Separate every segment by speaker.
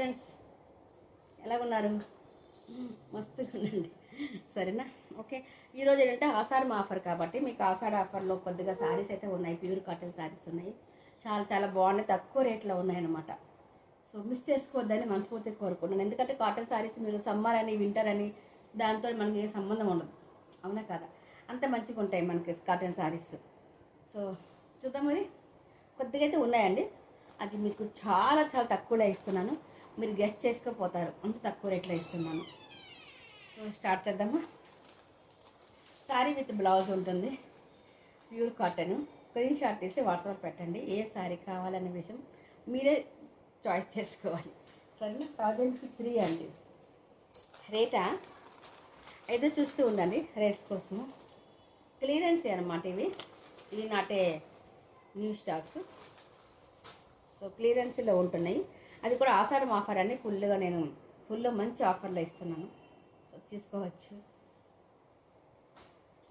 Speaker 1: Friends, ఎలా ఉన్నారు? మస్తుగా ఉండండి, సరేనా? ఓకే, ఈరోజు ఏంటంటే ఆషాఢం ఆఫర్ కాబట్టి మీకు ఆషాఢ ఆఫర్లో కొద్దిగా శారీస్ అయితే ఉన్నాయి. ప్యూర్ కాటన్ శారీస్ ఉన్నాయి, చాలా చాలా బాగున్నాయి, తక్కువ రేట్లో ఉన్నాయన్నమాట. సో మిస్ చేసుకోవద్దని మనస్ఫూర్తిగా కోరుకుంటున్నాను. ఎందుకంటే కాటన్ శారీస్ మీరు సమ్మర్ అని వింటర్ అని దాంతో మనకి ఏ సంబంధం ఉండదు, అవునా కదా? అంత మంచిగా ఉంటాయి మనకి కాటన్ శారీస్. సో చూద్దాం, మరి కొద్దిగా అయితే ఉన్నాయండి. అది మీకు చాలా చాలా తక్కువలో ఇస్తున్నాను, మీరు గెస్ట్ చేసుకోపోతారు, అంత తక్కువ రేట్లో ఇస్తున్నాను. సో స్టార్ట్ చేద్దామా? శారీ విత్ బ్లౌజ్ ఉంటుంది, ప్యూర్ కాటన్. స్క్రీన్ షాట్ తీసి వాట్సాప్ పెట్టండి, ఏ శారీ కావాలనే విషయం మీరే చాయిస్ చేసుకోవాలి, సరేనా? 1003 అండి రేటా. ఏదో చూస్తూ ఉండండి రేట్స్ కోసము. క్లియరెన్స్ అనమాట ఇవి నాటే న్యూ స్టాక్. సో క్లియరెన్స్లో ఉంటున్నాయి, అది కూడా ఆషాఢం ఆఫర్ అండి. ఫుల్ మంచి ఆఫర్లో ఇస్తున్నాను, సో తీసుకోవచ్చు.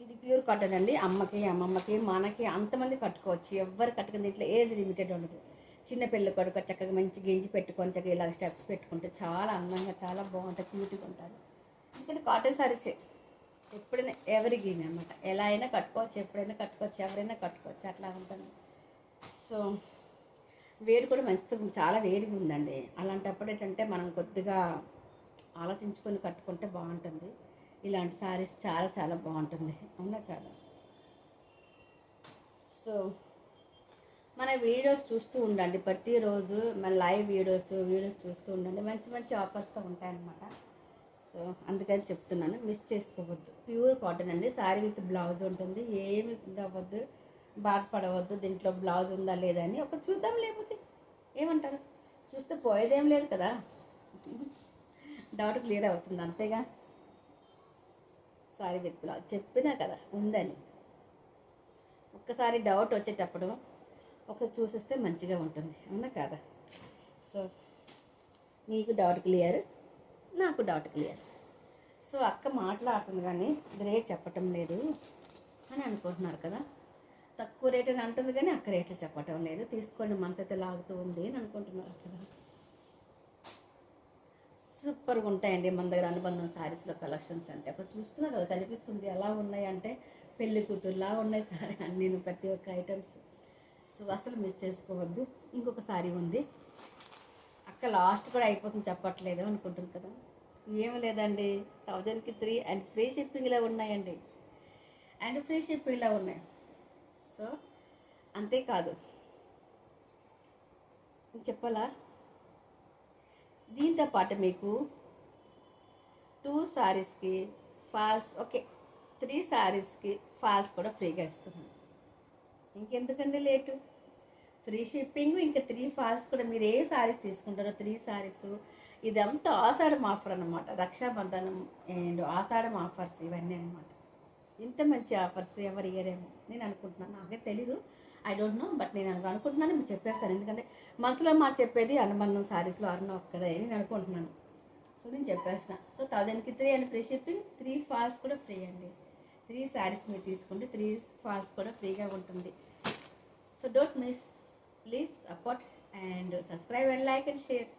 Speaker 1: ఇది ప్యూర్ కాటన్ అండి. అమ్మకి, అమ్మమ్మకి, మనకి అంతమంది కట్టుకోవచ్చు, ఎవరు కట్టుకుని దీంట్లో ఏజ్ లిమిటెడ్ ఉండదు. చిన్న పిల్లలు కొడుకు చక్కగా మంచి గెంజి పెట్టుకొని చక్కగా ఇలా స్టెప్స్ పెట్టుకుంటే చాలా అందంగా, చాలా బాగుంటుంది, క్యూట్గా ఉంటారు. ఎందుకంటే కాటన్ సారీసే ఎప్పుడైనా ఎవరి గ్రీన్ అనమాట, ఎలా అయినా కట్టుకోవచ్చు, ఎప్పుడైనా కట్టుకోవచ్చు, ఎవరైనా కట్టుకోవచ్చు, అట్లా ఉంటుంది. సో వేడి కూడా మంచిగా, చాలా వేడిగా ఉందండి. అలాంటప్పుడు ఏంటంటే మనం కొద్దిగా ఆలోచించుకొని కట్టుకుంటే బాగుంటుంది. ఇలాంటి శారీస్ చాలా చాలా బాగుంటుంది, అవునా కదా? సో మన వీడియోస్ చూస్తూ ఉండండి, ప్రతిరోజు మన లైవ్ వీడియోస్ చూస్తూ ఉండండి, మంచి మంచి ఆఫర్స్తో ఉంటాయన్నమాట. సో అందుకని చెప్తున్నాను, మిస్ చేసుకోవద్దు. ప్యూర్ కాటన్ అండి, శారీ విత్ బ్లౌజ్ ఉంటుంది, ఏమి అవ్వద్దు, బాధపడవద్దు. దీంట్లో బ్లౌజ్ ఉందా లేదా అని ఒక చూద్దాం, లేకపోతే ఏమంటారు, చూస్తే పోయేదేం లేదు కదా, డౌట్ క్లియర్ అవుతుంది అంతేగా. శారీ విత్ బ్లౌజ్ చెప్పినా కదా ఉందని. ఒక్కసారి డౌట్ వచ్చేటప్పుడు ఒకసారి చూసిస్తే మంచిగా ఉంటుంది, అవునా కదా? సో మీకు డౌట్ క్లియర్, నాకు డౌట్ క్లియర్. సో అక్క మాట్లాడుతుంది కానీ రేట్ చెప్పటం లేదు అని అనుకుంటున్నారు కదా. తక్కువ రేట్ అని అంటుంది కానీ అక్క రేట్లు చెప్పటం లేదు. తీసుకోండి, మనసు అయితే లాగుతూ ఉంది అని అనుకుంటున్నారు కదా. సూపర్గా ఉంటాయండి మన దగ్గర అనుబంధం శారీస్లో కలెక్షన్స్. అంటే ఒక చూస్తున్నారు కదా, కనిపిస్తుంది ఎలా ఉన్నాయి అంటే పెళ్లి కూతురులా ఉన్నాయి సారీ అన్నీ, ప్రతి ఒక్క ఐటమ్స్. సో అసలు మిస్ చేసుకోవద్దు. ఇంకొక శారీ ఉంది అక్క, లాస్ట్ కూడా అయిపోతుంది చెప్పట్లేదు అనుకుంటుంది కదా. ఏమి లేదండి, 1000కి 3 అండ్ ఫ్రీ షిప్పింగ్లో ఉన్నాయండి, అండ్ ఫ్రీ షిప్పింగ్లో ఉన్నాయి. సో అంతేకాదు చెప్పాలా, దీంతో పాటు మీకు 2 శారీస్కి ఫాల్స్, ఓకే 3 శారీస్కి ఫాల్స్ కూడా ఫ్రీగా ఇస్తున్నాను. ఇంకెందుకండి లేటు, ఫ్రీ షిప్పింగ్, ఇంకా 3 ఫాల్స్ కూడా. మీరు ఏ శారీస్ తీసుకుంటారో 3 శారీస్, ఇదంతా ఆషాఢం ఆఫర్ అనమాట. రక్షాబంధనం అండ్ ఆషాఢం ఆఫర్స్ ఇవన్నీ అనమాట. ఇంత మంచి ఆఫర్స్ ఎవరు ఇయ్యరేమో నేను అనుకుంటున్నాను, నాకే తెలీదు, ఐ డోంట్ నో, బట్ నేను అనుకుంటున్నాను, మీకు చెప్పేస్తాను. ఎందుకంటే మనసులో మాట చెప్పేది అనుబంధం శారీస్లో అరుణ ఒక్కదే అని నేను అనుకుంటున్నాను. సో నేను చెప్పేసిన. సో 1000కి 3 అండ్ ఫ్రీ షిప్పింగ్, 3 ఫాల్స్ కూడా ఫ్రీ అండి. 3 శారీస్ మీరు తీసుకుంటే 3 ఫాల్స్ కూడా ఫ్రీగా ఉంటుంది. So don't miss, please support and subscribe and like and share.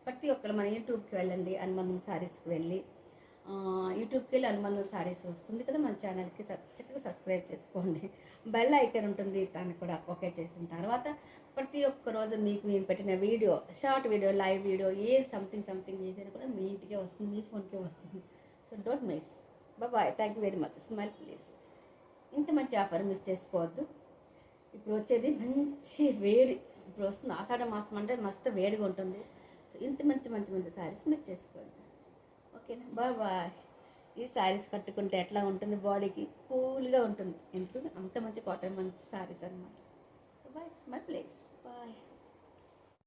Speaker 1: ప్రతి ఒక్కరు మన యూట్యూబ్కి వెళ్ళండి, అనుబంధం శారీస్కి వెళ్ళి యూట్యూబ్కి వెళ్ళి అనుబంధం శారీస్ వస్తుంది కదా మన ఛానల్కి, చక్కగా సబ్స్క్రైబ్ చేసుకోండి. బెల్ ఐకాన్ ఉంటుంది, దాన్ని కూడా ఓకే చేసిన తర్వాత ప్రతి ఒక్క రోజు మీకు మేము పెట్టిన video, short video, live video, something ఏదైనా కూడా మీ ఇంటికే వస్తుంది, మీ ఫోన్కే వస్తుంది. So don't miss. Bye, thank you very much. Smile please. ఇంత మంచి ఆఫర్ మిస్ చేసుకోవద్దు. ఇప్పుడు వచ్చేది మంచి వేడి, ఇప్పుడు వస్తుంది ఆషాఢ మాసం అంటే మస్తు వేడిగా ఉంటుంది. సో ఇంత మంచి శారీస్ మిస్ చేసుకోవద్దు, ఓకేనా? బాయ్. ఈ శారీస్ కట్టుకుంటే ఎట్లా ఉంటుంది, బాడీకి కూల్గా ఉంటుంది, ఎందుకు అంత మంచి కాటన్ మంచి శారీస్ అనమాట. So bye, my place.